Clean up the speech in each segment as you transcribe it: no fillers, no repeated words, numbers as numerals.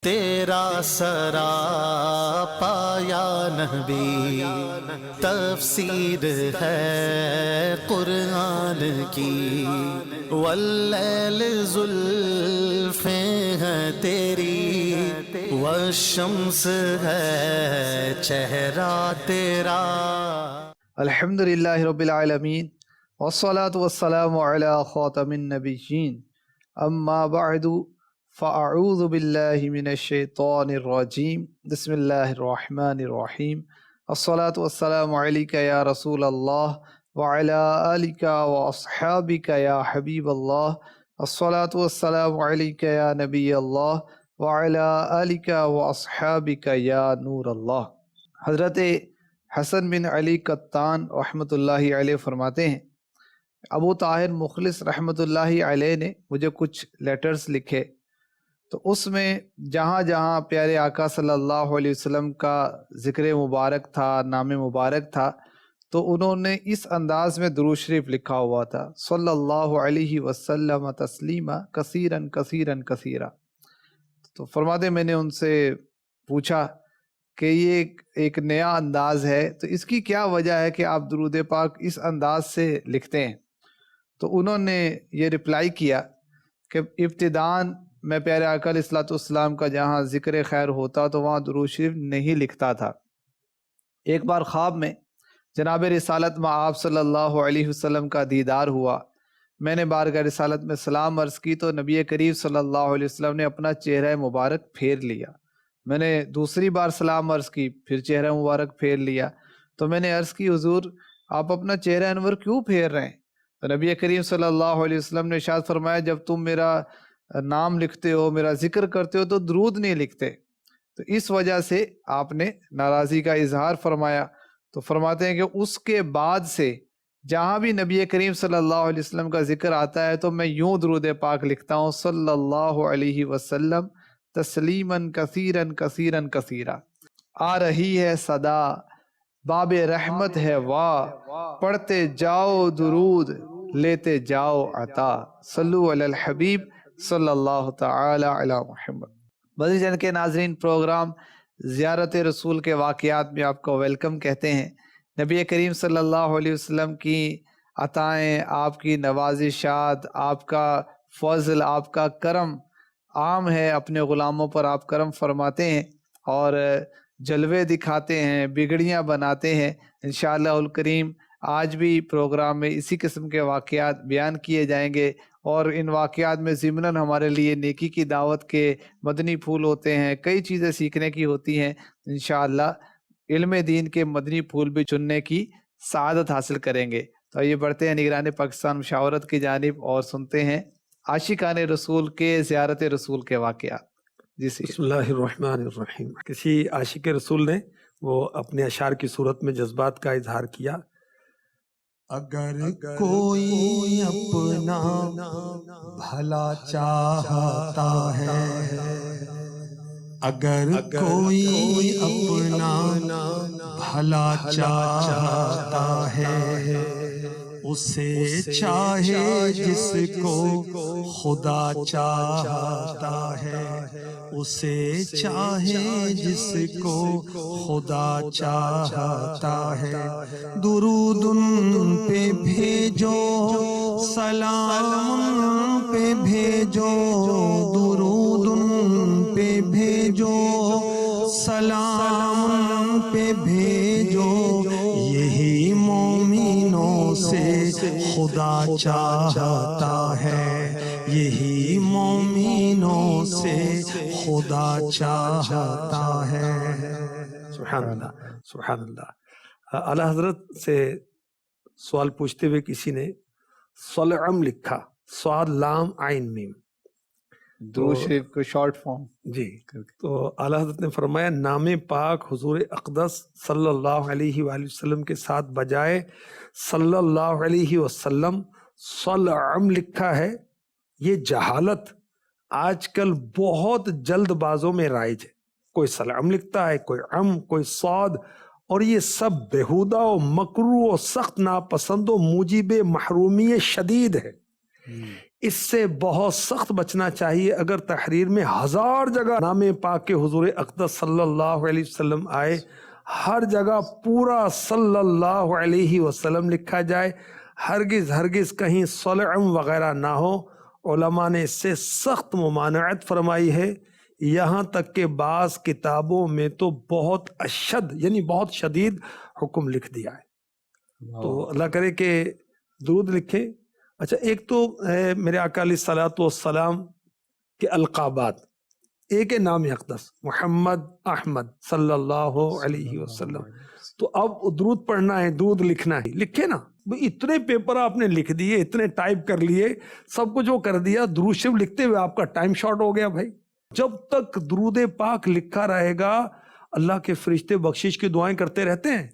تیرا سراپا یا نبی تفسیر ہے قرآن کی، واللیل زلفیں ہیں تیری، والشمس ہے چہرہ تیرا۔ الحمدللہ رب العالمین، والصلاة والسلام علی خاتم النبیین، اما بعد فاعوذ باللہ من الشیطان الرجیم، بسم اللہ الرحمن الرحیم۔ الصلاة والسلام علیک یا رسول اللہ وعلی آلک واصحابک یا حبیب اللہ۔ الصلاة والسلام علیک یا نبی اللہ وعلی آلک واصحابک یا نور اللہ۔ حضرت حسن بن علی قطان رحمۃ اللہ علیہ فرماتے ہیں، ابو طاہر مخلص رحمۃ اللہ علیہ نے مجھے کچھ لیٹرز لکھے، تو اس میں جہاں جہاں پیارے آقا صلی اللہ علیہ وسلم کا ذکر مبارک تھا، نام مبارک تھا، تو انہوں نے اس انداز میں درود شریف لکھا ہوا تھا، صلی اللہ علیہ وسلم تسلیما کثیرن کثیرن کثیرا۔ تو فرماتے میں نے ان سے پوچھا کہ یہ ایک نیا انداز ہے، تو اس کی کیا وجہ ہے کہ آپ درود پاک اس انداز سے لکھتے ہیں؟ تو انہوں نے یہ رپلائی کیا کہ ابتداً میں پیارے آقا علیہ الصلوۃ والسلام کا جہاں ذکر خیر ہوتا تو وہاں درود شریف نہیں لکھتا تھا۔ ایک بار خواب میں جناب رسالت میں آپ صلی اللہ علیہ وسلم کا دیدار ہوا، میں نے بارگاہ رسالت میں سلام عرض کی تو نبی کریم صلی اللہ علیہ وسلم نے اپنا چہرہ مبارک پھیر لیا۔ میں نے دوسری بار سلام عرض کی، پھر چہرہ مبارک پھیر لیا، تو میں نے عرض کی حضور آپ اپنا چہرہ انور کیوں پھیر رہے ہیں؟ تو نبی کریم صلی اللہ علیہ وسلم نے ارشاد فرمایا جب تم میرا نام لکھتے ہو، میرا ذکر کرتے ہو تو درود نہیں لکھتے، تو اس وجہ سے آپ نے ناراضی کا اظہار فرمایا۔ تو فرماتے ہیں کہ اس کے بعد سے جہاں بھی نبی کریم صلی اللہ علیہ وسلم کا ذکر آتا ہے تو میں یوں درود پاک لکھتا ہوں، صلی اللہ علیہ وسلم تسلیماً کثیراً کثیراً کثیرا۔ آ رہی ہے صدا باب رحمت ہے واہ، پڑھتے جاؤ درود لیتے جاؤ عطا، صلو علی الحبیب صلی اللہ تعالی علی محمد۔ مدنی چینل کے ناظرین، پروگرام زیارت رسول کے واقعات میں آپ کو ویلکم کہتے ہیں۔ نبی کریم صلی اللہ علیہ وسلم کی عطائیں، آپ کی نوازشات، آپ کا فضل، آپ کا کرم عام ہے، اپنے غلاموں پر آپ کرم فرماتے ہیں اور جلوے دکھاتے ہیں، بگڑیاں بناتے ہیں۔ انشاءاللہ الکریم آج بھی پروگرام میں اسی قسم کے واقعات بیان کیے جائیں گے، اور ان واقعات میں ضمناً ہمارے لیے نیکی کی دعوت کے مدنی پھول ہوتے ہیں، کئی چیزیں سیکھنے کی ہوتی ہیں۔ انشاءاللہ علم دین کے مدنی پھول بھی چننے کی سعادت حاصل کریں گے۔ تو آئیے بڑھتے ہیں نگران پاکستان مشاورت کی جانب اور سنتے ہیں عاشقان رسول کے زیارت رسول کے واقعات۔ بسم اللہ الرحمن الرحیم۔ کسی عاشق رسول نے وہ اپنے اشعار کی صورت میں جذبات کا اظہار کیا۔ اگر کوئی اپنا بھلا چاہتا ہے، اگر کوئی اپنا بھلا چاہتا ہے، اسے چاہے جس کو خدا چاہتا ہے، اسے چاہے جس کو خدا چاہتا ہے۔ درود ان پہ بھیجو، سلام ان پہ بھیجو، درود ان پہ بھیجو، سلام ان پہ بھیجو، یہی مومنوں سے خدا چاہتا ہے، یہی مومنوں سے خدا چاہتا ہے۔ سبحان اللہ، سبحان اللہ۔ اعلیٰ حضرت سے سوال پوچھتے ہوئے کسی نے صلعم لکھا، صاد لام عین میم، درود شریف کو شارٹ فارم جی۔ تو اعلیٰ حضرت نے فرمایا نام پاک حضور اقدس صلی اللہ علیہ وآلہ وسلم کے ساتھ بجائے صلی اللہ علیہ وسلم صلعم لکھا ہے۔ یہ جہالت آج کل بہت جلد بازوں میں رائج ہے، کوئی صلعم لکھتا ہے، کوئی عم، کوئی صاد، اور یہ سب بےہودہ و مکروہ و سخت ناپسند و موجب محرومی شدید ہے۔ اس سے بہت سخت بچنا چاہیے. اگر تحریر میں 1000 جگہ نام پاک کے حضور اقدس صلی اللہ علیہ وسلم آئے، ہر جگہ پورا صلی اللہ علیہ وسلم لکھا جائے، ہرگز ہرگز کہیں صلعم وغیرہ نہ ہو. علماء نے اس سے سخت ممانعت فرمائی ہے. یہاں تک کہ بعض کتابوں میں تو بہت اشد یعنی بہت شدید حکم لکھ دیا ہے. تو اللہ کرے کہ درود لکھیں. اچھا، ایک تو ہے میرے آقا علیہ الصلوۃ والسلام کے القابات. ایک ہے نام اقدس محمد احمد صلی اللہ علیہ وسلم. تو اب درود پڑھنا ہے، درود لکھنا ہے، لکھے نا. اتنے پیپر آپ نے لکھ دیے، اتنے ٹائپ کر لیے، سب کچھ وہ کر دیا، درود شریف لکھتے ہوئے آپ کا ٹائم شارٹ ہو گیا بھائی. جب تک درود پاک لکھا رہے گا اللہ کے فرشتے بخشش کی دعائیں کرتے رہتے ہیں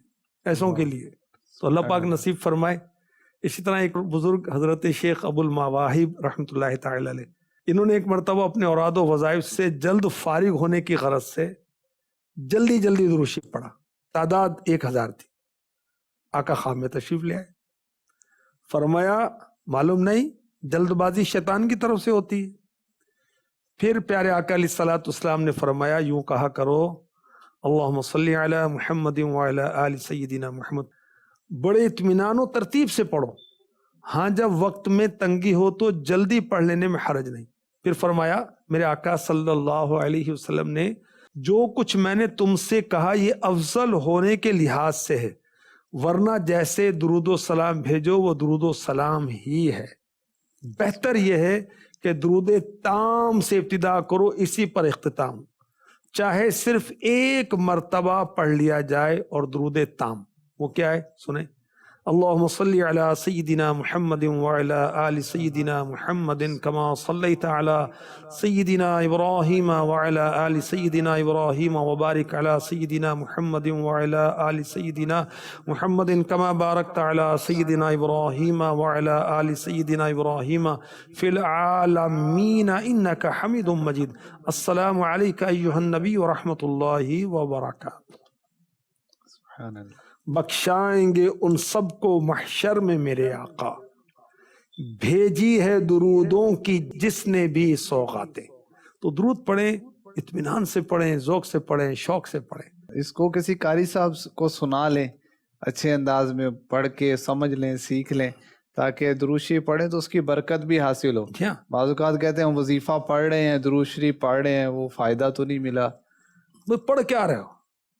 ایسوں کے لیے. تو اللہ پاک نصیب فرمائے. اسی طرح ایک بزرگ حضرت شیخ ابو المواہب رحمۃ اللہ تعالی علیہ، انہوں نے ایک مرتبہ اپنے اوراد و وظائف سے جلد فارغ ہونے کی غرض سے جلدی درود شریف پڑھا. تعداد 1000 تھی. آقا خان میں تشریف لے آئے. فرمایا معلوم نہیں جلد بازی شیطان کی طرف سے ہوتی ہے. پھر پیارے آقا علیہ الصلوۃ والسلام نے فرمایا یوں کہا کرو اللہم صلی علی محمد وعلی آل سیدنا محمد. بڑے اطمینان و ترتیب سے پڑھو. ہاں جب وقت میں تنگی ہو تو جلدی پڑھ لینے میں حرج نہیں. پھر فرمایا میرے آقا صلی اللہ علیہ وسلم نے جو کچھ میں نے تم سے کہا یہ افضل ہونے کے لحاظ سے ہے، ورنہ جیسے درود و سلام بھیجو وہ درود و سلام ہی ہے. بہتر یہ ہے کہ درود تام سے ابتدا کرو، اسی پر اختتام. چاہے صرف ایک مرتبہ پڑھ لیا جائے. اور درود تام وہ کیا ہے سنیں. اللہم صلی علی سیدنا محمد وعلی آل سیدنا محمد کما صلیت علی سیدنا ابراہیم وعلی آل سیدنا ابراہیم وبارک علی سیدنا محمد وعلی آل سیدنا محمد کما بارکت علی سیدنا ابراہیم وعلی آل سیدنا ابراہیم فی العالمین انک حمید مجید. السلام علیک ایہا النبی ورحمۃ اللہ وبرکاتہ. سبحان اللہ. بخشائیں گے ان سب کو محشر میں میرے آقا، بھیجی ہے درودوں کی جس نے بھی سوغاتیں. تو درود پڑھیں، اطمینان سے پڑھیں، ذوق سے پڑھیں، شوق سے پڑھیں. اس کو کسی قاری صاحب کو سنا لیں، اچھے انداز میں پڑھ کے سمجھ لیں، سیکھ لیں، تاکہ درود شریف پڑھیں تو اس کی برکت بھی حاصل ہو. بعض اوقات کہتے ہیں ہم وظیفہ پڑھ رہے ہیں، درود شریف پڑھ رہے ہیں، وہ فائدہ تو نہیں ملا. پڑھ کے آ رہے ہو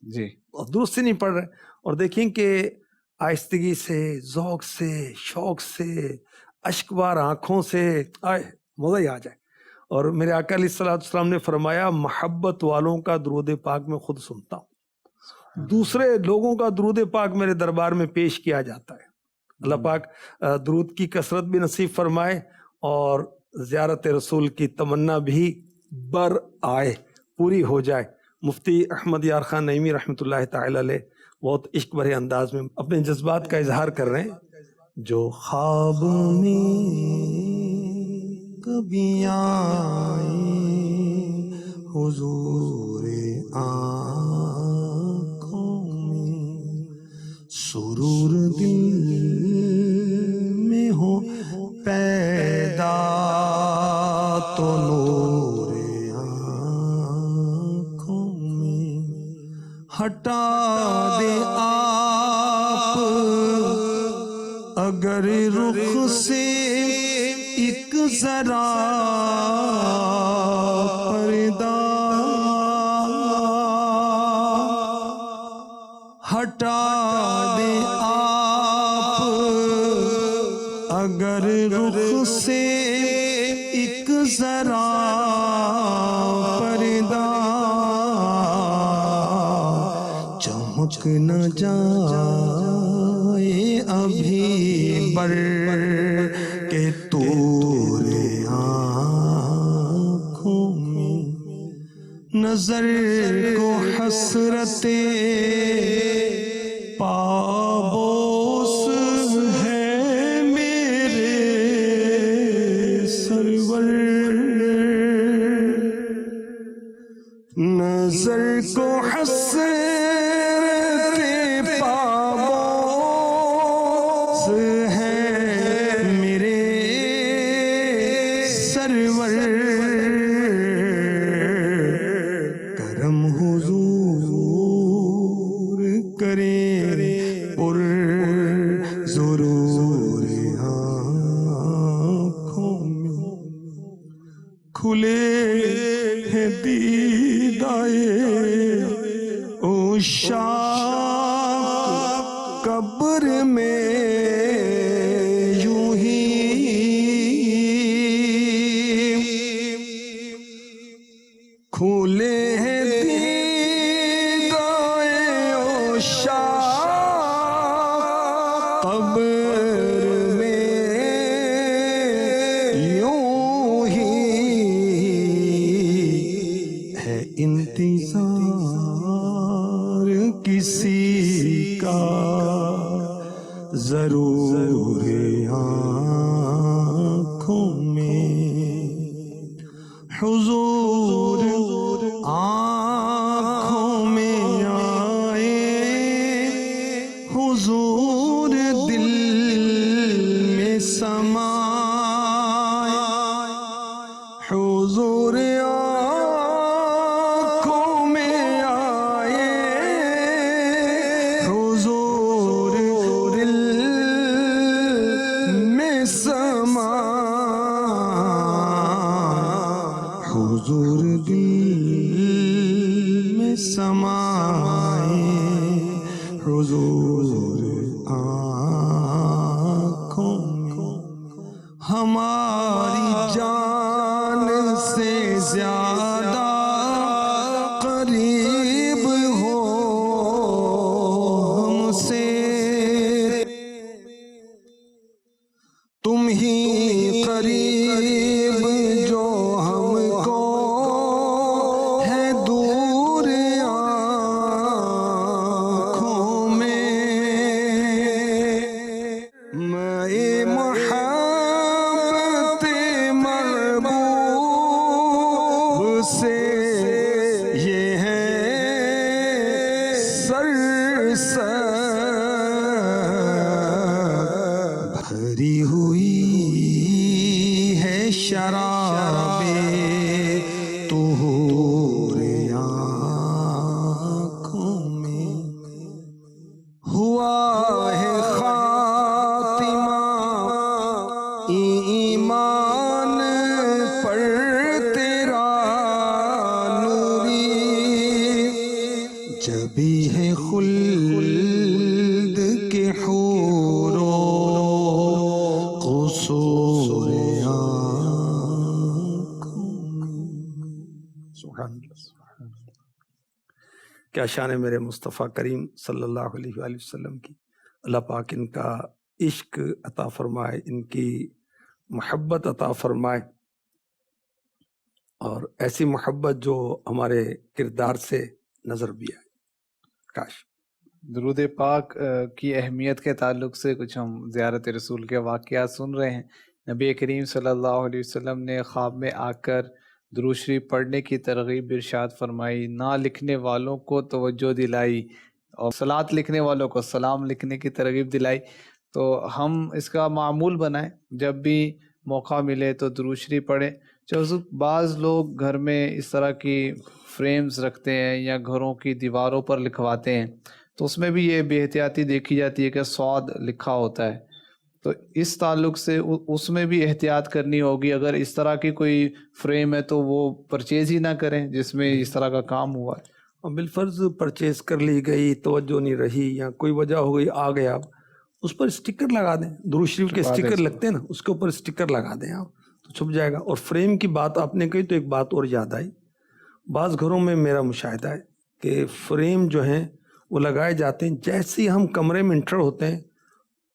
جی، درست سے نہیں پڑھ رہے. اور دیکھیں کہ آہستگی سے، ذوق سے، شوق سے، اشک بار آنکھوں سے آئے مزہ ہی آ جائے. اور میرے آقا علیہ الصلوۃ والسلام نے فرمایا محبت والوں کا درود پاک میں خود سنتا ہوں، دوسرے لوگوں کا درود پاک میرے دربار میں پیش کیا جاتا ہے. اللہ پاک درود کی کثرت بھی نصیب فرمائے اور زیارت رسول کی تمنا بھی بر آئے، پوری ہو جائے. مفتی احمد یار خان نعیمی رحمۃ اللہ تعالی علیہ بہت عشق بھرے انداز میں اپنے جذبات کا اظہار کر رہے ہیں. جو خواب میں کبھی آئے حضور آنکھوں میں، سرور دل میں ہو پیدا تو نور آنکھوں میں ہٹا دے آپ اگر رخ سے ایک ذرا پردہ، ہٹا دے آپ اگر رخ سے ایک ذرا پردہ، چمک نہ جائے ابھی بر کے طور آنکھوں میں، نظر کو حسرت پابوس ہے میرے سرور، نظر کو حسرت دائے عشاق قبر میں یوں ہی کھولے ہیں دیدائے عشاق قبر میں یوں ہی ہے انتظار کسی کا ضرور آنکھوں میں حضور آنکھوں میں آئے حضور دل میں سمائے حضور آنکھوں میں آئے حضور دل میں سمائے حضور دل میں سمائے حضور آنکھوں میں ہماری جان سے زیادہ قریب ہو ہم سے تم ہی قریب جو ہم کو ہے دور آنکھوں میں میں محبت محبوب سے یہ ہے بھری ہوئی ہے شراب طہور آنکھوں میں ہوا ہے خاتمہ ایمان پر تیرا نوری جبھی ہے خلد کے حور و قصور آنکھوں میں سبحان اللہ سبحان اللہ۔ کیا شان ہے میرے مصطفیٰ کریم صلی اللہ علیہ وآلہ وسلم کی۔ اللہ پاک ان کا عشق عطا فرمائے، ان کی محبت عطا فرمائے، اور ایسی محبت جو ہمارے کردار سے نظر بھی آئے۔ کاش درود پاک کی اہمیت کے تعلق سے کچھ ہم زیارت رسول کے واقعات سن رہے ہیں۔ نبی کریم صلی اللہ علیہ وسلم نے خواب میں آ کر درود شریف پڑھنے کی ترغیب ارشاد فرمائی، نہ لکھنے والوں کو توجہ دلائی اور صلات لکھنے والوں کو سلام لکھنے کی ترغیب دلائی۔ تو ہم اس کا معمول بنائیں، جب بھی موقع ملے تو درود شریف پڑھیں۔ بعض لوگ گھر میں اس طرح کی فریمز رکھتے ہیں یا گھروں کی دیواروں پر لکھواتے ہیں، تو اس میں بھی یہ بے احتیاطی دیکھی جاتی ہے کہ صاد لکھا ہوتا ہے، تو اس تعلق سے اس میں بھی احتیاط کرنی ہوگی۔ اگر اس طرح کی کوئی فریم ہے تو وہ پرچیز ہی نہ کریں جس میں اس طرح کا کام ہوا ہے۔ اور بالفرض پرچیز کر لی گئی، توجہ نہیں رہی یا کوئی وجہ ہو گئی، آ گیا، اس پر اسٹکر لگا دیں۔ درود شریف کے اسٹکر لگتے ہیں نا، اس کے اوپر اسٹکر لگا دیں آپ، تو چھپ جائے گا۔ اور فریم کی بات آپ نے کہی تو ایک بات اور یاد آئی، بعض گھروں میں میرا مشاہدہ ہے کہ فریم جو ہیں وہ لگائے جاتے ہیں، جیسے ہی ہم کمرے میں انٹر ہوتے ہیں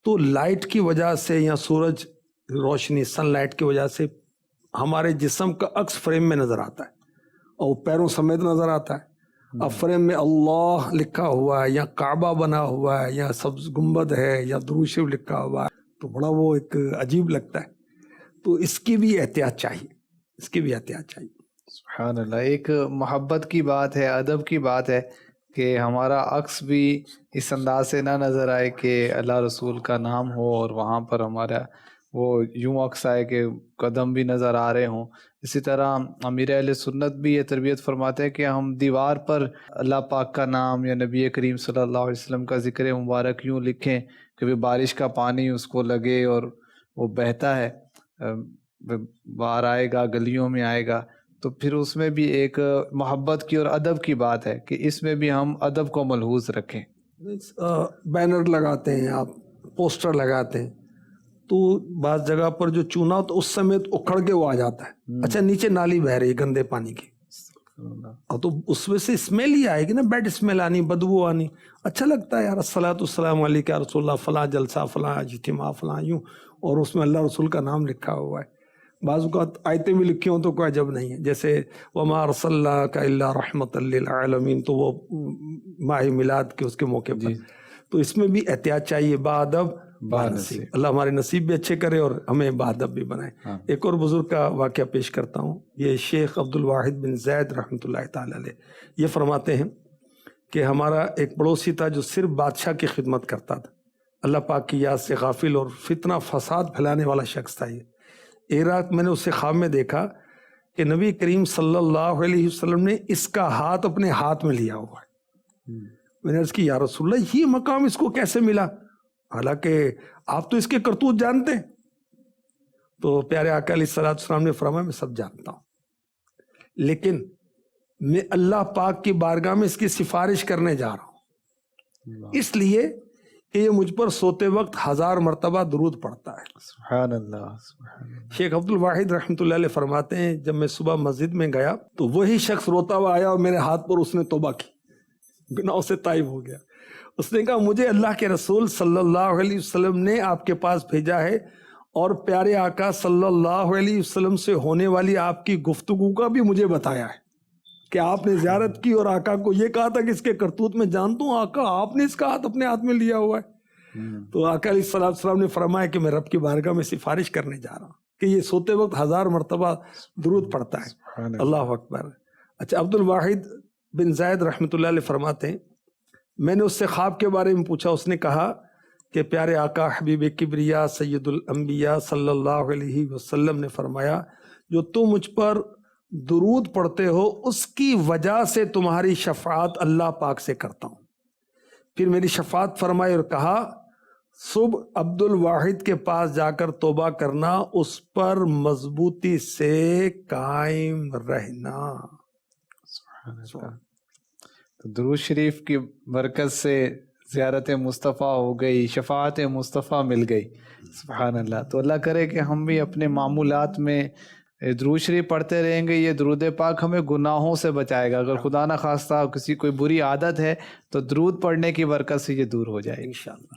تو لائٹ کی وجہ سے یا سورج روشنی سن لائٹ کی وجہ سے ہمارے جسم کا عکس فریم میں نظر آتا ہے اور پیروں سمیت نظر آتا ہے۔ اب فریم میں اللہ لکھا ہوا ہے یا کعبہ بنا ہوا ہے یا سبز گنبد ہے یا درود شریف لکھا ہوا ہے تو بڑا وہ ایک عجیب لگتا ہے۔ تو اس کی بھی احتیاط چاہیے، اس کی بھی احتیاط چاہیے۔ سبحان اللہ، ایک محبت کی بات ہے، ادب کی بات ہے کہ ہمارا عکس بھی اس انداز سے نہ نظر آئے کہ اللہ رسول کا نام ہو اور وہاں پر ہمارا وہ یوں عکس آئے کہ قدم بھی نظر آ رہے ہوں۔ اسی طرح امیر اہل سنت بھی یہ تربیت فرماتے ہیں کہ ہم دیوار پر اللہ پاک کا نام یا نبی کریم صلی اللہ علیہ وسلم کا ذکر مبارک یوں لکھیں کہ بارش کا پانی اس کو لگے اور وہ بہتا ہے، باہر آئے گا، گلیوں میں آئے گا، تو پھر اس میں بھی ایک محبت کی اور ادب کی بات ہے کہ اس میں بھی ہم ادب کو ملحوظ رکھیں. بینر لگاتے ہیں آپ، پوسٹر لگاتے ہیں، تو بعض جگہ پر جو چونا تو اس سمیت اکھڑ کے وہ آ جاتا ہے. اچھا نیچے نالی بہ رہی ہے گندے پانی کی، اور تو اس میں سے اسمیل ہی آئے گی نا، بیڈ اسمیل آنی، بدبو آنی. اچھا لگتا ہے یار الصلاۃ والسلام علیک یا رسول اللہ، فلاں جلسہ، فلاں اجتماع، فلاں یوں، اور اس میں اللہ رسول کا نام لکھا ہوا ہے. بعض اوقات آیتیں بھی لکھی ہوں تو کوئی عجب نہیں ہے، جیسے وما ارسلناک الا رحمۃ للعالمین، تو وہ ماہ میلاد کے اس کے موقع پر. تو اس میں بھی احتیاط چاہیے، باادب بانصیب. اللہ ہمارے نصیب بھی اچھے کرے اور ہمیں باادب بھی بنائے. ایک اور بزرگ کا واقعہ پیش کرتا ہوں. یہ شیخ عبد الواحد بن زید رحمۃ اللہ تعالی علیہ، یہ فرماتے ہیں کہ ہمارا ایک پڑوسی تھا جو صرف بادشاہ کی خدمت کرتا تھا، اللہ پاک کی یاد سے غافل اور فتنہ فساد پھیلانے والا شخص تھا. یہ ایک رات میں نے اسے خواب میں دیکھا کہ نبی کریم صلی اللہ علیہ وسلم نے اس کا ہاتھ اپنے ہاتھ میں لیا ہوا ہے. میں نے عرض کی یا رسول اللہ، یہ مقام اس کو کیسے ملا، حالانکہ آپ تو اس کے کرتوت جانتے ہیں؟ تو پیارے آقا علیہ الصلوۃ والسلام نے فرمایا میں سب جانتا ہوں، لیکن میں اللہ پاک کی بارگاہ میں اس کی سفارش کرنے جا رہا ہوں، اس لیے کہ یہ مجھ پر سوتے وقت 1000 مرتبہ درود پڑھتا ہے. سبحان اللہ، سبحان اللہ. شیخ عبد الواحد رحمۃ اللہ علیہ فرماتے ہیں جب میں صبح مسجد میں گیا تو وہی شخص روتا ہوا آیا اور میرے ہاتھ پر اس نے توبہ کی، گناہوں سے تائب ہو گیا. اس نے کہا مجھے اللہ کے رسول صلی اللہ علیہ وسلم نے آپ کے پاس بھیجا ہے، اور پیارے آقا صلی اللہ علیہ وسلم سے ہونے والی آپ کی گفتگو کا بھی مجھے بتایا ہے کہ آپ نے زیارت کی اور آقا کو یہ کہا تھا کہ اس کے کرتوت میں جانتا ہوں، آقا آپ نے اس کا ہاتھ اپنے ہاتھ میں لیا ہوا ہے. تو آقا علیہ الصلوۃ والسلام نے فرمایا کہ میں رب کی بارگاہ میں سفارش کرنے جا رہا ہوں کہ یہ سوتے وقت 1000 مرتبہ درود پڑھتا ہے. اللہ اکبر. اچھا عبد الواحد بن زید رحمۃ اللہ علیہ فرماتے ہیں میں نے اس سے خواب کے بارے میں پوچھا، اس نے کہا کہ پیارے آقا حبیب کبریا سید الانبیاء صلی اللہ علیہ وسلم نے فرمایا جو تم مجھ پر درود پڑھتے ہو اس کی وجہ سے تمہاری شفاعت اللہ پاک سے کرتا ہوں. پھر میری شفاعت فرمائی اور کہا صبح عبد الواحد کے پاس جا کر توبہ کرنا، اس پر مضبوطی سے قائم رہنا. تو درود شریف کی برکت سے زیارت مصطفیٰ ہو گئی، شفاعت مصطفیٰ مل گئی. سبحان اللہ. تو اللہ کرے کہ ہم بھی اپنے معمولات میں درود شریف پڑھتے رہیں گے. یہ درود پاک ہمیں گناہوں سے بچائے گا. اگر خدا نہ خواستہ کسی کوئی بری عادت ہے تو درود پڑھنے کی برکت سے یہ دور ہو جائے گی انشاءاللہ.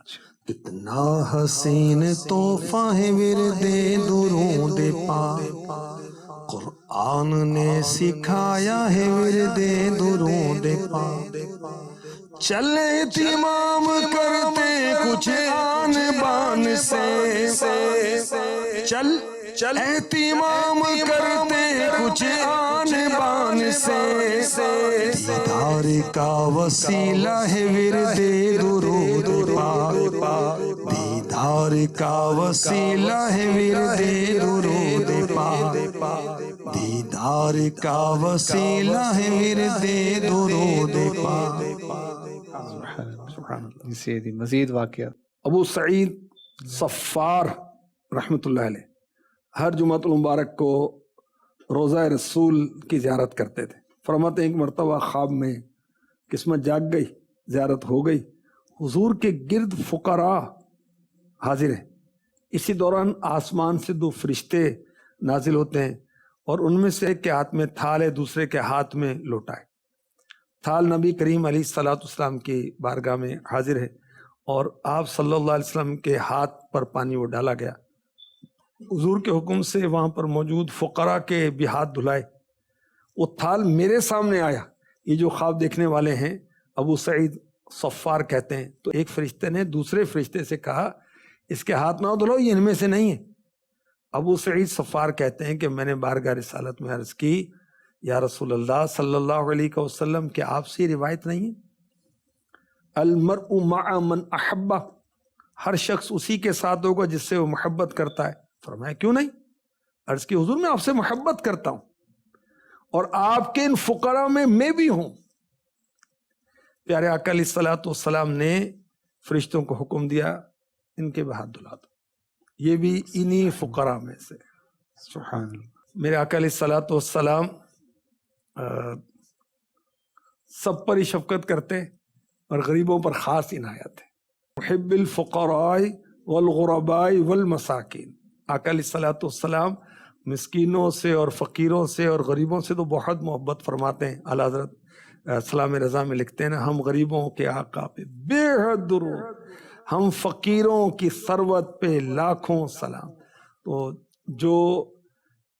کتنا حسین تحفہ ہے ورد درود پاک، قرآن نے سکھایا ہے ورد درود پاک. چل اہتمام کرتے کچھ آن بان سے، چل اہتمام کرتے کچھ آن بان سے، دیدار کا وسیلہ ہے ورد درود پاک، دیدار کا وسیلہ ہے ورد درود پاک، دیدار کا وسیلہ ہے ورد درود پاک. مزید واقعہ ابو سعید صفار رحمۃ اللہ علیہ ہر جمعۃ المبارک کو روزہ رسول کی زیارت کرتے تھے. فرماتے ہیں ایک مرتبہ خواب میں قسمت جاگ گئی، زیارت ہو گئی، حضور کے گرد فقراء حاضر ہیں. اسی دوران آسمان سے 2 فرشتے نازل ہوتے ہیں اور ان میں سے ایک کے ہاتھ میں تھال ہے، دوسرے کے ہاتھ میں لوٹا ہے. تھال نبی کریم علیہ الصلوۃ والسلام کی بارگاہ میں حاضر ہے اور آپ صلی اللہ علیہ وسلم کے ہاتھ پر پانی وہ ڈالا گیا. حضور کے حکم سے وہاں پر موجود فقراء کے بھی ہاتھ دھلائے. وہ تھال میرے سامنے آیا. یہ جو خواب دیکھنے والے ہیں ابو سعید صفار کہتے ہیں تو ایک فرشتے نے دوسرے فرشتے سے کہا اس کے ہاتھ نہ دھلو، یہ ان میں سے نہیں ہے. ابو سعید صفار کہتے ہیں کہ میں نے بارگاہ رسالت میں عرض کی یا رسول اللہ صلی اللہ علیہ وسلم کہ آپ سے روایت نہیں ہے المرء مع من احبہ، ہر شخص اسی کے ساتھ ہوگا جس سے وہ محبت کرتا ہے. فرمایا کیوں نہیں؟ عرض کی حضور میں آپ سے محبت کرتا ہوں اور آپ کے ان فقراء میں بھی ہوں. پیارے آقا علیہ الصلوۃ والسلام نے فرشتوں کو حکم دیا ان کے بھی ہاتھ دھلا دو، یہ بھی انہی فقراء میں سے. سبحان اللہ. میرے آقا علیہ الصلوۃ والسلام سب پر ہی شفقت کرتے اور غریبوں پر خاص عنایت ہے. محب الفقراء والغرباء والمساکین. آقا علیہ الصلوۃ والسلام مسکینوں سے اور فقیروں سے اور غریبوں سے تو بہت محبت فرماتے ہیں. اعلیٰ حضرت سلام رضا میں لکھتے ہیں نا، ہم غریبوں کے آقا پہ بے حد درود، ہم فقیروں کی ثروت پہ لاکھوں سلام. تو جو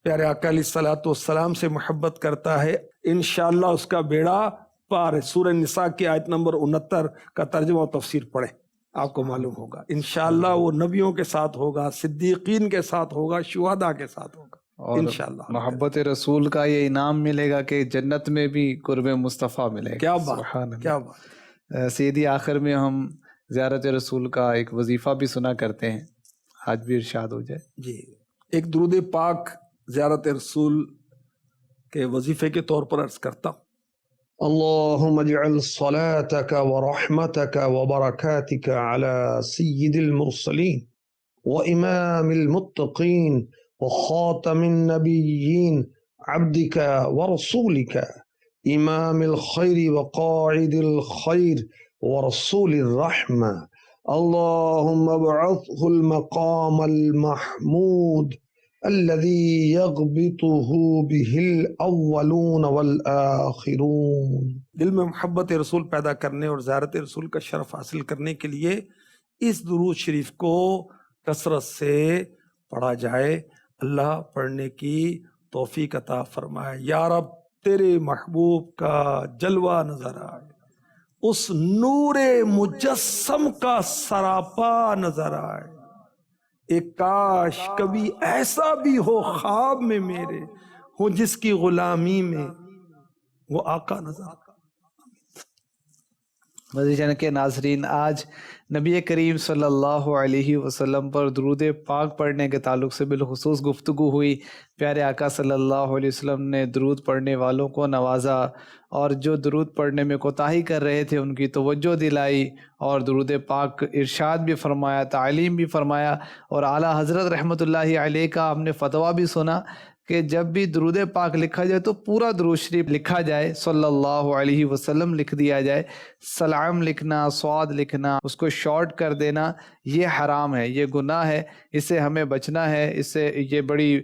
پیارے آقا علیہ الصلوۃ والسلام سے محبت کرتا ہے انشاءاللہ اس کا بیڑا پار ہے. سورہ نساء کی آیت نمبر 69 کا ترجمہ و تفسیر پڑھیں، آپ کو معلوم ہوگا. انشاءاللہ وہ نبیوں کے ساتھ ہوگا، صدیقین کے ساتھ ہوگا، شہداء کے ساتھ ہوگا اور انشاءاللہ. محبت رسول کا یہ انعام ملے گا کہ جنت میں بھی قرب مصطفیٰ ملے گا. کیا بات، سبحان اللہ. کیا بات. سیدھی آخر میں ہم زیارت رسول کا ایک وظیفہ بھی سنا کرتے ہیں، آج بھی ارشاد ہو جائے. جی، ایک درود پاک زیارت رسول کے وظیفے کے طور پر عرض کرتا ہوں. اللهم اجعل صلاتك ورحمتك وبركاتك على سيد المرسلين وإمام المتقين وخاتم النبيين عبدك ورسولك إمام الخير وقاعد الخير ورسول الرحمة. اللهم ابعثه المقام المحمود الذي يغبطه به الأولون والآخرون. دل میں محبت رسول پیدا کرنے اور زیارت رسول کا شرف حاصل کرنے کے لیے اس درود شریف کو کثرت سے پڑھا جائے. اللہ پڑھنے کی توفیق عطا فرمائے. یا رب تیرے محبوب کا جلوہ نظر آئے، اس نور مجسم کا سراپا نظر آئے. ایک کاش کبھی ایسا بھی ہو خواب میں میرے، ہو جس کی غلامی میں وہ آقا نظر آئے. مزید جان کے ناظرین، آج نبی کریم صلی اللہ علیہ وسلم پر درود پاک پڑھنے کے تعلق سے بالخصوص گفتگو ہوئی. پیارے آقا صلی اللہ علیہ وسلم نے درود پڑھنے والوں کو نوازا، اور جو درود پڑھنے میں کوتاہی کر رہے تھے ان کی توجہ دلائی، اور درود پاک ارشاد بھی فرمایا، تعلیم بھی فرمایا. اور اعلیٰ حضرت رحمۃ اللہ علیہ کا ہم نے فتویٰ بھی سنا کہ جب بھی درود پاک لکھا جائے تو پورا درود شریف لکھا جائے، صلی اللہ علیہ وسلم لکھ دیا جائے. سلام لکھنا، صاد لکھنا، اس کو شارٹ کر دینا، یہ حرام ہے، یہ گناہ ہے، اس سے ہمیں بچنا ہے. اس سے یہ بڑی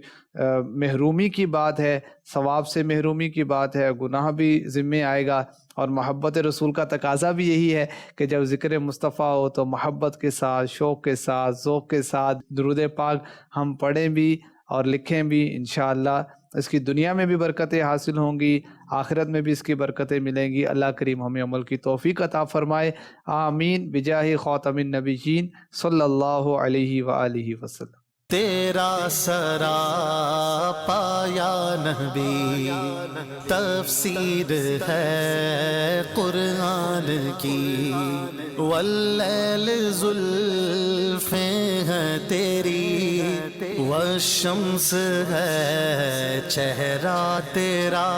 محرومی کی بات ہے، ثواب سے محرومی کی بات ہے، گناہ بھی ذمے آئے گا. اور محبت رسول کا تقاضا بھی یہی ہے کہ جب ذکر مصطفیٰ ہو تو محبت کے ساتھ، شوق کے ساتھ، ذوق کے ساتھ درود پاک ہم پڑھیں بھی اور لکھیں بھی. انشاءاللہ اس کی دنیا میں بھی برکتیں حاصل ہوں گی، آخرت میں بھی اس کی برکتیں ملیں گی. اللہ کریم ہمیں عمل کی توفیق عطا فرمائے. آمین بجاہ خاتم النبیین صلی اللہ علیہ وآلہ وسلم. تیرا سراپا یا نبی تفسیر ہے قرآن کی، واللیل زلفیں ہیں تیری، والشمس ہے چہرہ تیرا.